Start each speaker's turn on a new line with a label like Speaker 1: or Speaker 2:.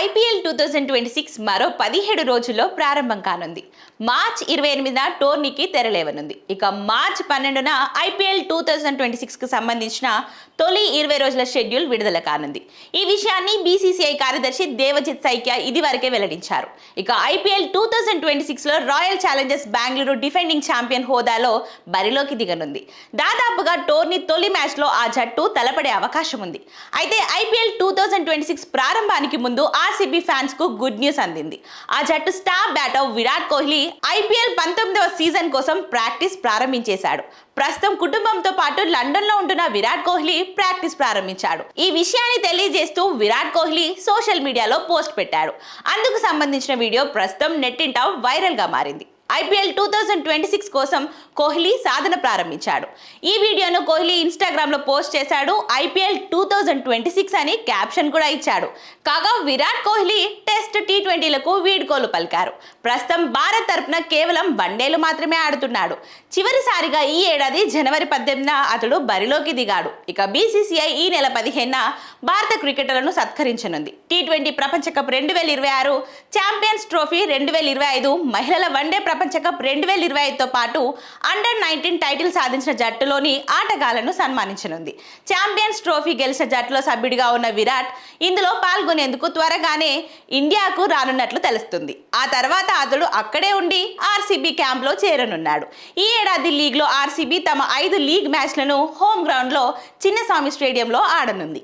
Speaker 1: IPL 2026 మరో 17 రోజుల్లో ప్రారంభం కానుంది. మార్చ్ 28న టోర్నీకి తెరలేవనుంది. ఇక మార్చ్ 12న ఐపీఎల్ 2026 కు సంబంధించిన తొలి 20 రోజుల షెడ్యూల్ విడుదల కానుంది. ఈ విషయాన్ని బీసీసీఐ కార్యదర్శి దేవజిత్ సైకియా ఇదివరకే వెల్లడించారు. ఇక ఐపీఎల్ 2026 లో royal Challengers Bengaluru defending champion హోదాలో బరిలోకి దిగనుంది. దాదాపుగా టోర్నీ తొలి మ్యాచ్ లో ఆ జట్టు తలపడే అవకాశం ఉంది. అయితే ఐపీఎల్ 2026 ప్రారంభానికి ముందు ఆర్సీబీ ఫ్యాన్స్ కు గుడ్ న్యూస్ అందింది. ఆ జట్టు star batter Virat Kohli IPL 19వ సీజన్ కోసం ప్రాక్టీస్ ప్రారంభించేశాడు. ప్రస్తుతం కుటుంబంతో పాటు లండన్ లో ఉంటున్న విరాట్ కోహ్లీ ప్రాక్టీస్ ప్రారంభించాడు. ఈ విషయాన్ని తెలియజేస్తూ విరాట్ కోహ్లీ సోషల్ మీడియాలో పోస్ట్ పెట్టాడు. అందుకు సంబంధించిన వీడియో ప్రస్తుతం నెట్టింట వైరల్ గా మారింది. ఐపీఎల్ 2026 కోసం కోహ్లీ సాధన ప్రారంభించాడు. ఈ వీడియోను కోహ్లీ ఇన్స్టాగ్రామ్ లో పోస్ట్ చేశాడు. ఐపీఎల్ 2026 అని క్యాప్షన్ కూడా ఇచ్చాడు. కాగా విరాట్ కోహ్లీ టెస్ట్ టీ20లకు వీడ్కోలు పలికారు. ప్రస్తుతం భారత్ తరపున కేవలం వన్డేలు మాత్రమే ఆడుతున్నాడు. చివరిసారిగా ఈ ఏడాది జనవరి 18న అతడు బరిలోకి దిగాడు. ఇక బీసీసీఐ ఈ నెల 15న భారత క్రికెటర్లను సత్కరించనుంది. టీ20 ప్రపంచ కప్ 2026, ఛాంపియన్స్ ట్రోఫీ 2025, మహిళల వన్డే ప్రపంచ కప్ 2025తో పాటు అండర్-19 టైటిల్ సాధించిన జట్టులోని ఆటగాళ్లను సన్మానించనుంది. ఛాంపియన్స్ ట్రోఫీ గెలిచిన జట్టులో సభ్యుడిగా ఉన్న విరాట్ ఇందులో పాల్గొనేందుకు త్వరగానే ఇండియాకు రానున్నట్లు తెలుస్తుంది. ఆ తర్వాత అతడు అక్కడే ఉండి ఆర్సీబీ క్యాంప్ లో చేరనున్నాడు. ఈ ఏడాది లీగ్ లో ఆర్సీబీ తమ 5 లీగ్ మ్యాచ్లను హోమ్ గ్రౌండ్ లో చిన్నస్వామి స్టేడియంలో ఆడనుంది.